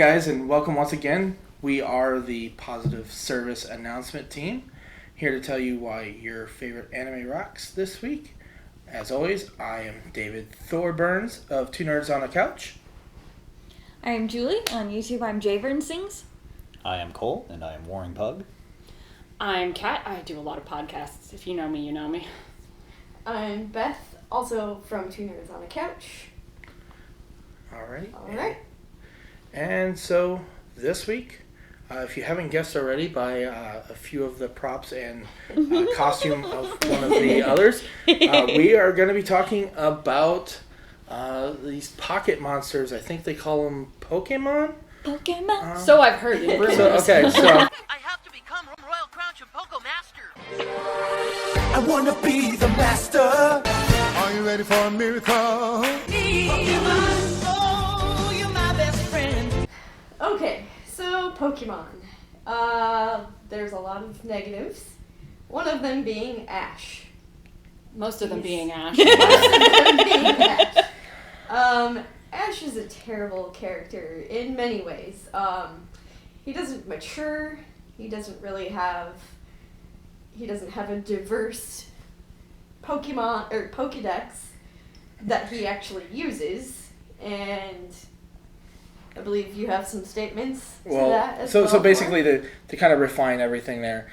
guys, and welcome once again. We are the Positive Service Announcement Team, here to tell you why your favorite anime rocks this week. As always, I am David Thorburns of Two Nerds on a Couch. I am Julie. On YouTube, I'm Javern Sings. I am Cole, and I am Warring Pug. I'm Kat. I do a lot of podcasts. If you know me, you know me. I'm Beth, also from Two Nerds on a Couch. Alright. And so, this week, if you haven't guessed already by a few of the props and costume of one of the others, we are going to be talking about these pocket monsters. I think they call them Pokemon? Pokemon? So I've heard in rumors. So I have to become Royal Crown Poco Master. I wanna be the master. Are you ready for a miracle? Pokemon, oh, you're my best friend. Okay, so Pokemon. There's a lot of negatives. One of them being Ash. Most of them being Ash. Ash is a terrible character in many ways. He doesn't mature. He doesn't have a diverse Pokemon or Pokedex that he actually uses, and I believe you have some statements to that as well. So basically, to kind of refine everything there,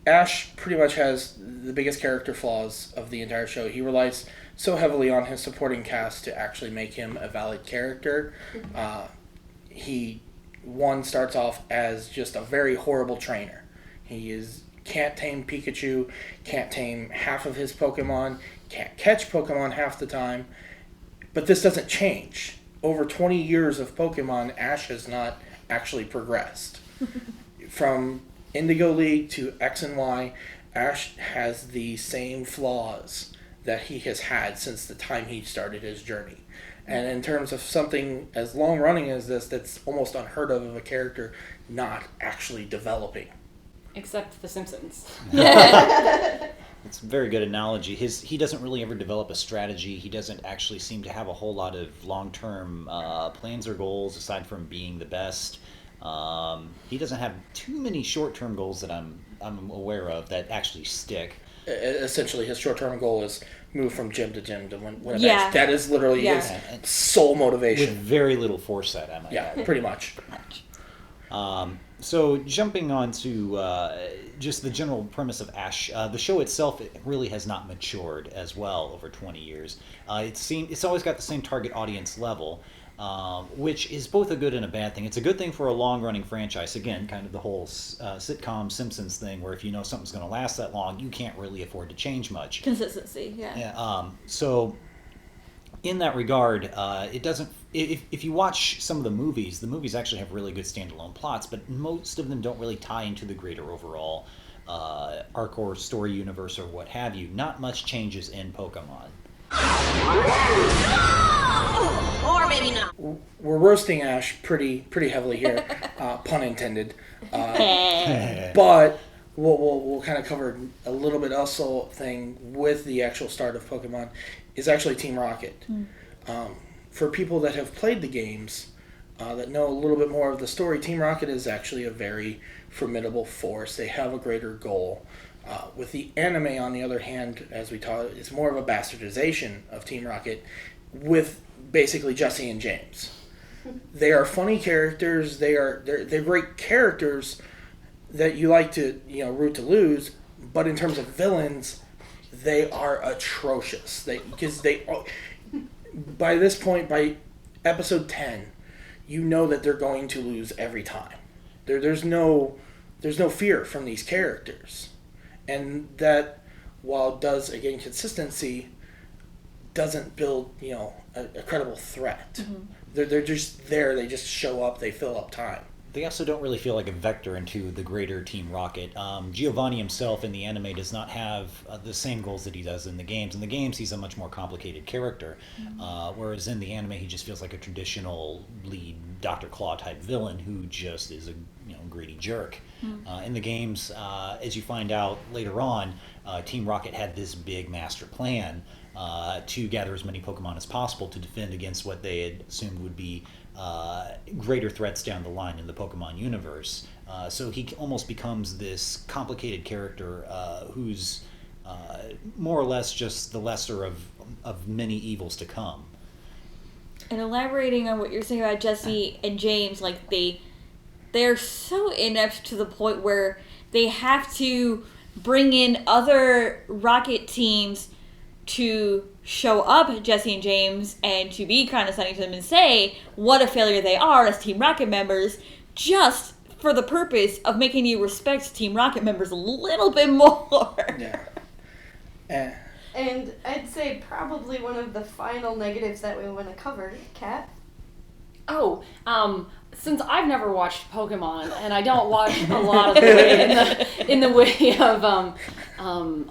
Ash pretty much has the biggest character flaws of the entire show. He relies so heavily on his supporting cast to actually make him a valid character. He starts off as just a very horrible trainer. He can't tame Pikachu, can't tame half of his Pokemon, can't catch Pokemon half the time. But this doesn't change. Over 20 years of Pokemon, Ash has not actually progressed. From Indigo League to X and Y, Ash has the same flaws that he has had since the time he started his journey. And in terms of something as long-running as this, that's almost unheard of a character not actually developing. Except The Simpsons. It's a very good analogy. He doesn't really ever develop a strategy. He doesn't actually seem to have a whole lot of long-term plans or goals aside from being the best. He doesn't have too many short-term goals that I'm aware of that actually stick. Essentially, his short-term goal is move from gym to gym to win a Yeah. match. That is literally his sole motivation. With very little foresight, I might add. Pretty much. So jumping on to just the general premise of Ash, the show itself really has not matured as well over 20 years. It's always got the same target audience level, which is both a good and a bad thing. It's a good thing for a long-running franchise. Again, kind of the whole sitcom Simpsons thing, where if you know something's going to last that long, you can't really afford to change much. Consistency, yeah. So in that regard, it doesn't. If you watch some of the movies actually have really good standalone plots, but most of them don't really tie into the greater overall arc or story universe or what have you. Not much changes in Pokemon. Or maybe not. We're roasting Ash pretty heavily here, pun intended. But we'll kind of cover a little bit also thing with the actual start of Pokemon is actually Team Rocket. For people that have played the games, that know a little bit more of the story, Team Rocket is actually a very formidable force. They have a greater goal. With the anime, on the other hand, as we taught, it's more of a bastardization of Team Rocket with basically Jesse and James. They are funny characters. They're great characters that you like to root to lose. But in terms of villains, they are atrocious. By this point, by episode 10, you know that they're going to lose every time. There's no fear from these characters. And that, while it does, again, consistency, doesn't build, a credible threat. Mm-hmm. They're just there. They just show up. They fill up time. They also don't really feel like a vector into the greater Team Rocket. Giovanni himself in the anime does not have the same goals that he does in the games. In the games, he's a much more complicated character, whereas in the anime, he just feels like a traditional lead Dr. Claw type villain who just is a greedy jerk. In the games, as you find out later on, Team Rocket had this big master plan to gather as many Pokemon as possible to defend against what they had assumed would be greater threats down the line in the Pokemon universe. So he almost becomes this complicated character who's more or less just the lesser of many evils to come. And elaborating on what you're saying about Jesse and James, like they're so inept to the point where they have to bring in other Rocket teams to show up Jesse and James and to be condescending to them and say what a failure they are as Team Rocket members, just for the purpose of making you respect Team Rocket members a little bit more. Yeah. And I'd say probably one of the final negatives that we want to cover, Kat. Oh, since I've never watched Pokemon and I don't watch a lot of it in the way of a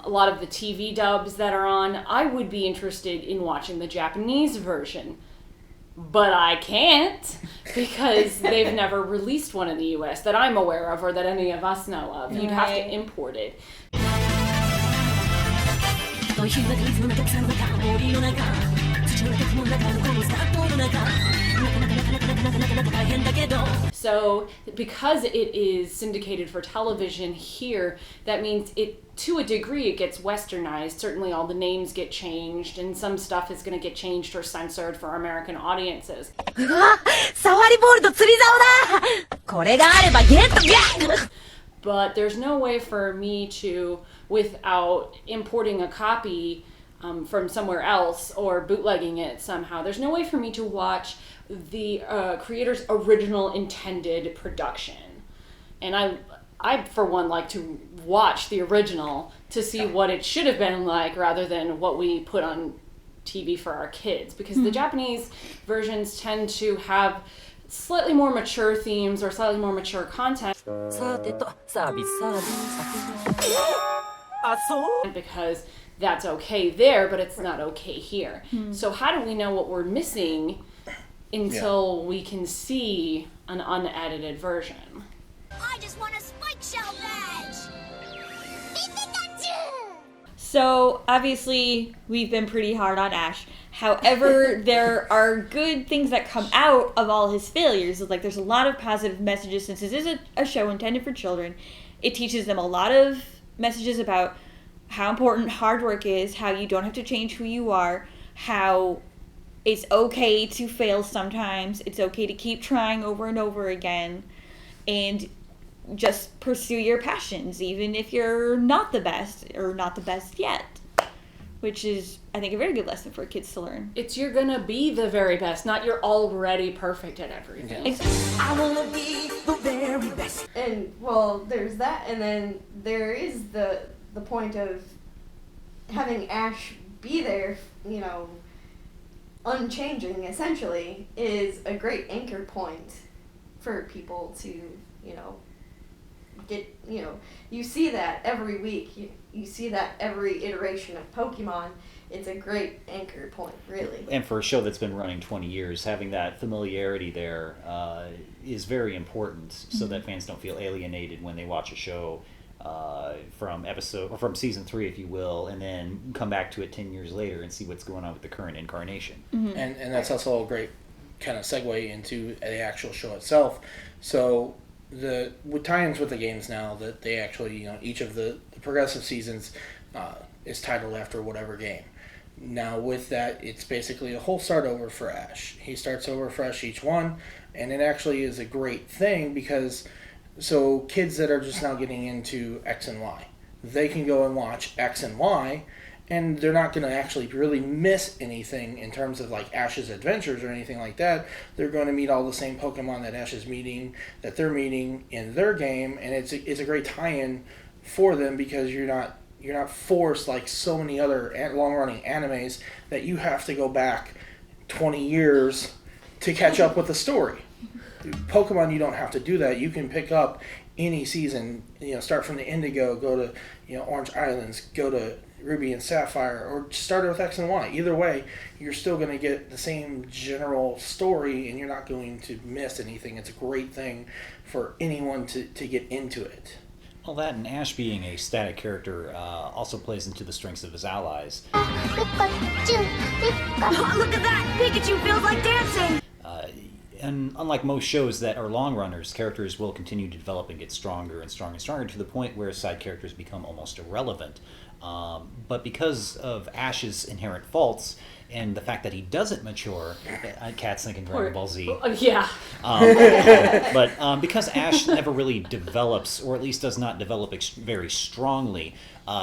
lot of the TV dubs that are on, I would be interested in watching the Japanese version. But I can't because they've never released one in the US that I'm aware of or that any of us know of. You'd have to import it. So, because it is syndicated for television here, that means it, to a degree, it gets westernized. Certainly all the names get changed, and some stuff is going to get changed or censored for American audiences. But there's no way for me to, without importing a copy from somewhere else or bootlegging it somehow, there's no way for me to watch the creator's original intended production. And I for one like to watch the original to see what it should have been like rather than what we put on TV for our kids, because the Japanese versions tend to have slightly more mature themes or slightly more mature content because that's okay there, but it's not okay here. So how do we know what we're missing until we can see an unedited version? I just want a Spike Shell badge! So, obviously, we've been pretty hard on Ash. However, there are good things that come out of all his failures. Like, there's a lot of positive messages, since this is a show intended for children. It teaches them a lot of messages about how important hard work is, how you don't have to change who you are, how it's okay to fail sometimes, it's okay to keep trying over and over again, and just pursue your passions, even if you're not the best, or not the best yet. Which is, I think, a very good lesson for kids to learn. It's you're gonna be the very best, not you're already perfect at everything. I wanna be the very best. And, well, there's that, and then there is the point of having Ash be there, you know, unchanging, essentially, is a great anchor point for people to, you know, get, you know, you see that every week, you see that every iteration of Pokemon. It's a great anchor point, really. And for a show that's been running 20 years, having that familiarity there is very important, so that fans don't feel alienated when they watch a show from season 3, if you will, and then come back to it 10 years later and see what's going on with the current incarnation. And that's also a great kind of segue into the actual show itself. So with tie-ins with the games now, that they actually, you know, each of the progressive seasons is titled after whatever game. Now with that, it's basically a whole start over for Ash. He starts over fresh each one, and it actually is a great thing because so kids that are just now getting into X and Y, they can go and watch X and Y, and they're not going to actually really miss anything in terms of like Ash's adventures or anything like that. They're going to meet all the same Pokemon that Ash is meeting, that they're meeting in their game, and it's a great tie-in for them because you're not forced like so many other long-running animes that you have to go back 20 years to catch up with the story. Pokemon, you don't have to do that. You can pick up any season, you know, start from the Indigo, go to, you know, Orange Islands, go to Ruby and Sapphire, or start it with X and Y. Either way, you're still going to get the same general story, and you're not going to miss anything. It's a great thing for anyone to get into it. Well, that and Ash being a static character also plays into the strengths of his allies. Oh, look at that! Pikachu feels like dancing! And unlike most shows that are long runners, characters will continue to develop and get stronger and stronger and stronger to the point where side characters become almost irrelevant. But because of Ash's inherent faults and the fact that he doesn't mature, Kat's thinking Dragon Ball Z. Yeah. But because Ash never really develops, or at least does not develop very strongly,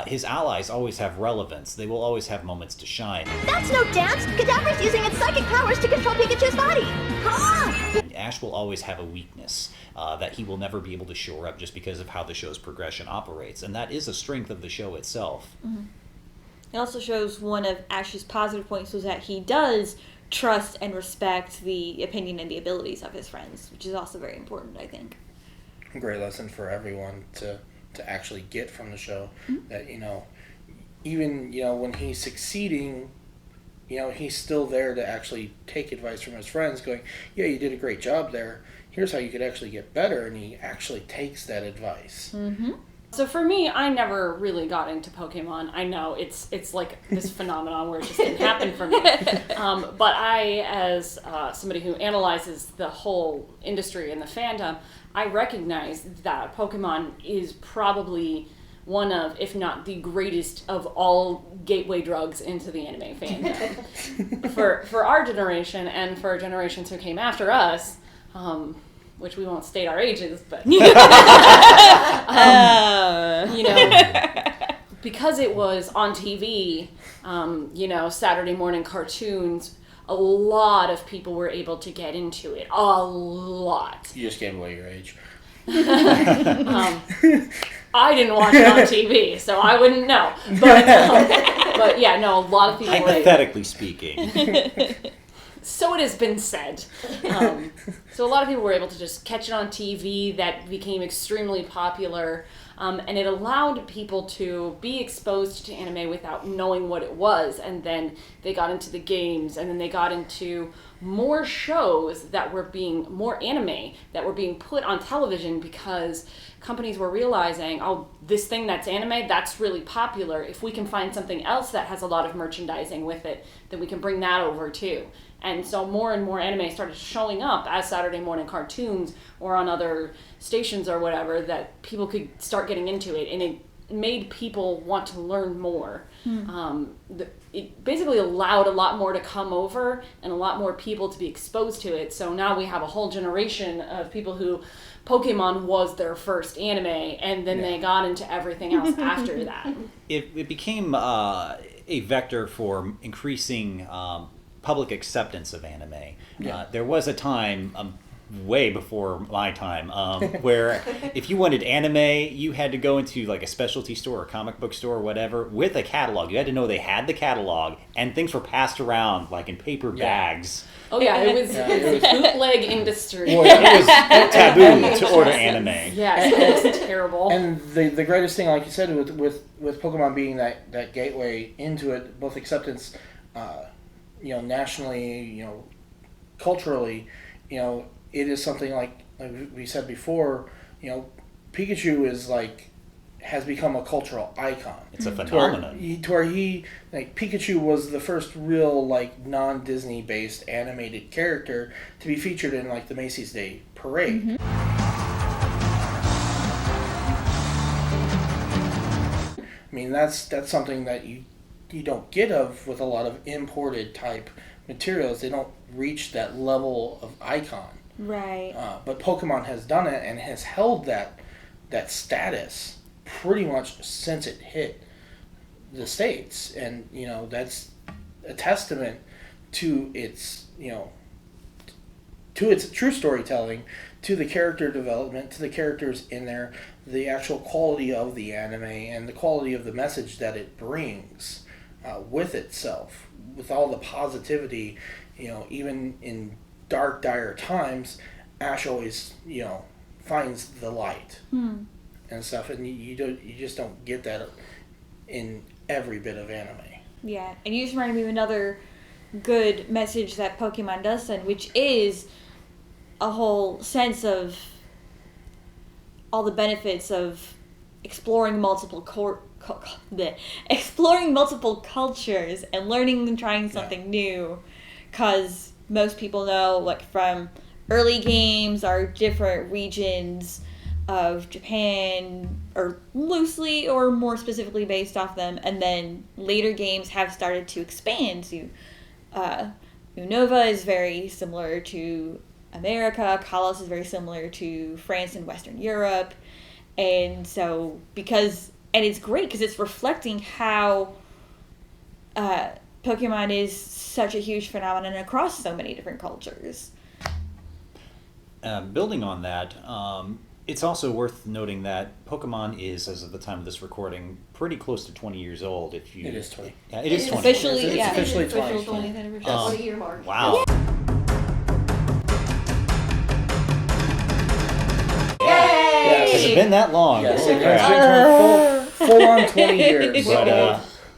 his allies always have relevance. They will always have moments to shine. That's no dance! Cadaver's using its psychic powers to control Pikachu's body! Ah! Ash will always have a weakness that he will never be able to shore up just because of how the show's progression operates. And that is a strength of the show itself. Mm-hmm. It also shows one of Ash's positive points was that he does trust and respect the opinion and the abilities of his friends, which is also very important, I think. A great lesson for everyone to actually get from the show. Mm-hmm. That, even, when he's succeeding, he's still there to actually take advice from his friends, going, yeah, you did a great job there. Here's how you could actually get better. And he actually takes that advice. Mm-hmm. So for me, I never really got into Pokemon. I know it's like this phenomenon where it just didn't happen for me. But I, as somebody who analyzes the whole industry and the fandom, I recognize that Pokemon is probably one of, if not the greatest of all gateway drugs into the anime fandom. for our generation and for generations who came after us, which we won't state our ages, but because it was on TV, Saturday morning cartoons, a lot of people were able to get into it. A lot. You just gave away your age. I didn't watch it on TV, so I wouldn't know. But yeah, no, a lot of people were. Hypothetically speaking. So it has been said. So a lot of people were able to just catch it on TV. That became extremely popular. And it allowed people to be exposed to anime without knowing what it was. And then they got into the games, and then they got into more shows that were more anime that were being put on television because companies were realizing, oh, this thing that's anime, that's really popular. If we can find something else that has a lot of merchandising with it, then we can bring that over too. And so more and more anime started showing up as Saturday morning cartoons or on other stations or whatever, that people could start getting into it, and it made people want to learn more. It basically allowed a lot more to come over and a lot more people to be exposed to it. So now we have a whole generation of people who Pokemon was their first anime, and then they got into everything else after that. It became a vector for increasing public acceptance of anime. Yeah. There was a time, way before my time, where if you wanted anime, you had to go into like a specialty store or comic book store or whatever with a catalog. You had to know they had the catalog, and things were passed around like in paper bags. Oh yeah, it was a bootleg industry. Well, it was taboo to order anime. Yeah, it was terrible. And the greatest thing, like you said, with Pokemon being that gateway into it, both acceptance, nationally, culturally, it is something like we said before, Pikachu has become a cultural icon. It's a phenomenon. To where Pikachu was the first real non-Disney based animated character to be featured in the Macy's Day Parade. Mm-hmm. I mean, that's something that you don't get with a lot of imported type materials. They don't reach that level of icon. Right. But Pokemon has done it and has held that status pretty much since it hit the States. And, that's a testament to its, to its true storytelling, to the character development, to the characters in there, the actual quality of the anime, and the quality of the message that it brings with itself, with all the positivity, even in dark, dire times, Ash always, finds the light and stuff, and you just don't get that in every bit of anime. Yeah, and you just reminded me of another good message that Pokemon does send, which is a whole sense of all the benefits of exploring multiple exploring multiple cultures and learning and trying something new, because most people know, like, from early games are different regions of Japan, or loosely or more specifically based off them, and then later games have started to expand to Unova is very similar to America, Kalos is very similar to France and Western Europe, and so and it's great because it's reflecting how Pokemon is such a huge phenomenon across so many different cultures. Building on that, it's also worth noting that Pokemon is, as of the time of this recording, pretty close to 20 years old. It is 20. Yeah, it is 20. Officially, It's yeah. officially It's 20. 20th anniversary. 20-year mark. Wow. Yes. Has it been that long? Yes, Okay. it has been full on 20 years. But,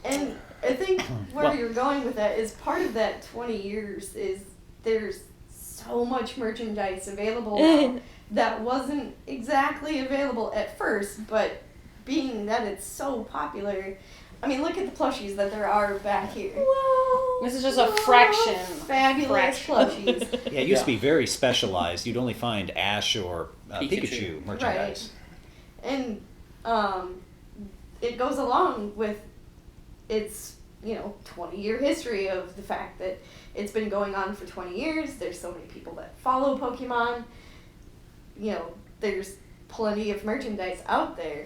And I think where you're going with that is part of that 20 years is there's so much merchandise available now that wasn't exactly available at first, but being that it's so popular, I mean, look at the plushies that there are back here. This is just a fraction. Fabulous plushies. Yeah, it used to be very specialized. You'd only find Ash or Pikachu merchandise. And it goes along with its 20-year history of the fact that it's been going on for 20 years. There's so many people that follow Pokemon. There's plenty of merchandise out there.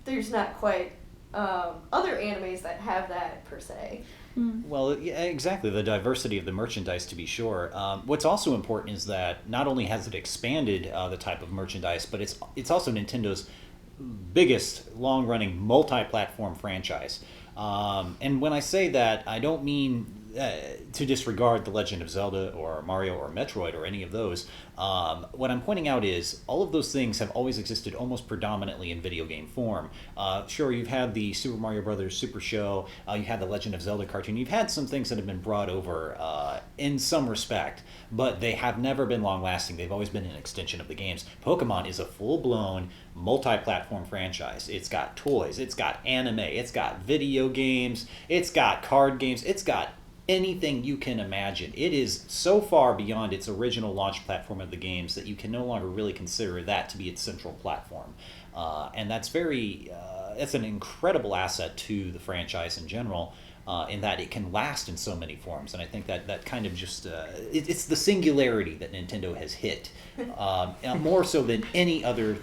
There's not quite other animes that have that per se. Well, yeah, exactly. The diversity of the merchandise, to be sure. What's also important is that not only has it expanded the type of merchandise, but it's also Nintendo's biggest long-running multi-platform franchise. And when I say that, I don't mean to disregard The Legend of Zelda or Mario or Metroid or any of those. What I'm pointing out is all of those things have always existed almost predominantly in video game form. Sure, you've had the Super Mario Brothers Super Show, you had the Legend of Zelda cartoon, you've had some things that have been brought over in some respect, but they have never been long-lasting. They've always been an extension of the games. Pokemon is a full-blown multi-platform franchise. It's got toys, it's got anime, it's got video games, it's got card games, it's got anything you can imagine. It is so far beyond its original launch platform of the games that you can no longer really consider that to be its central platform. And that's that's an incredible asset to the franchise in general, in that it can last in so many forms. And I think that kind of just, it's the singularity that Nintendo has hit, more so than any other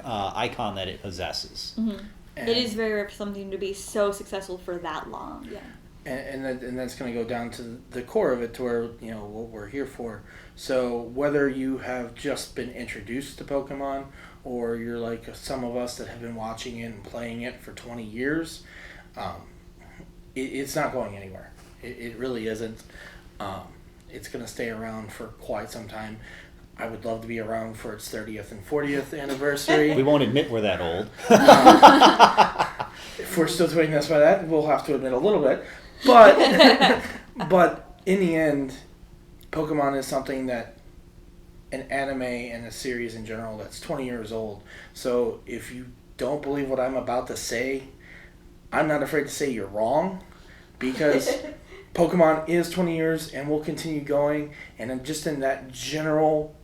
icon that it possesses. Mm-hmm. It is very something to be so successful for that long. Yeah. And that's going to go down to the core of it, to where, what we're here for. So whether you have just been introduced to Pokemon, or you're like some of us that have been watching it and playing it for 20 years, it's not going anywhere. It really isn't. It's going to stay around for quite some time. I would love to be around for its 30th and 40th anniversary. We won't admit we're that old. If we're still doing this by that, we'll have to admit a little bit. But in the end, Pokemon is something that an anime and a series in general that's 20 years old. So if you don't believe what I'm about to say, I'm not afraid to say you're wrong, because Pokemon is 20 years and will continue going. And just in that general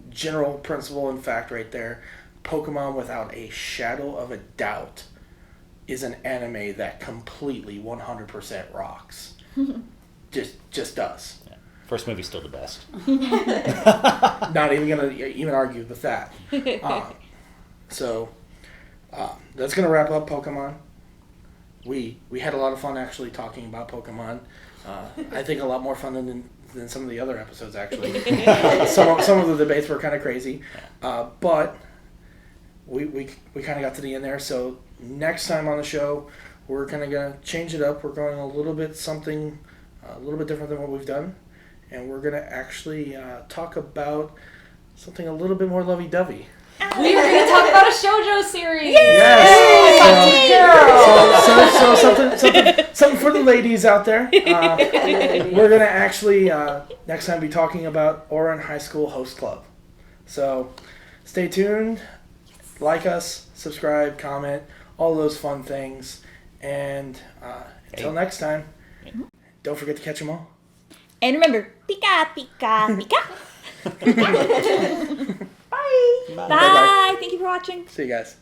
principle and fact right there, Pokemon, without a shadow of a doubt, is an anime that completely 100% rocks. just does. Yeah. First movie's still the best. Not even gonna even argue with that. So that's gonna wrap up Pokemon. We had a lot of fun actually talking about Pokemon. I think a lot more fun than some of the other episodes actually. Some of the debates were kind of crazy, but we kind of got to the end there. So next time on the show, we're kind of going to change it up. We're going a little bit different than what we've done. And we're going to actually talk about something a little bit more lovey-dovey. We are going to talk about a shoujo series. Yes! So something for the ladies out there. We're going to actually, next time, be talking about Ouran High School Host Club. So stay tuned. Like us. subscribe, comment, all those fun things. And until next time, don't forget to catch them all. And remember, pika, pika, pika. Bye. Bye. Thank you for watching. See you guys.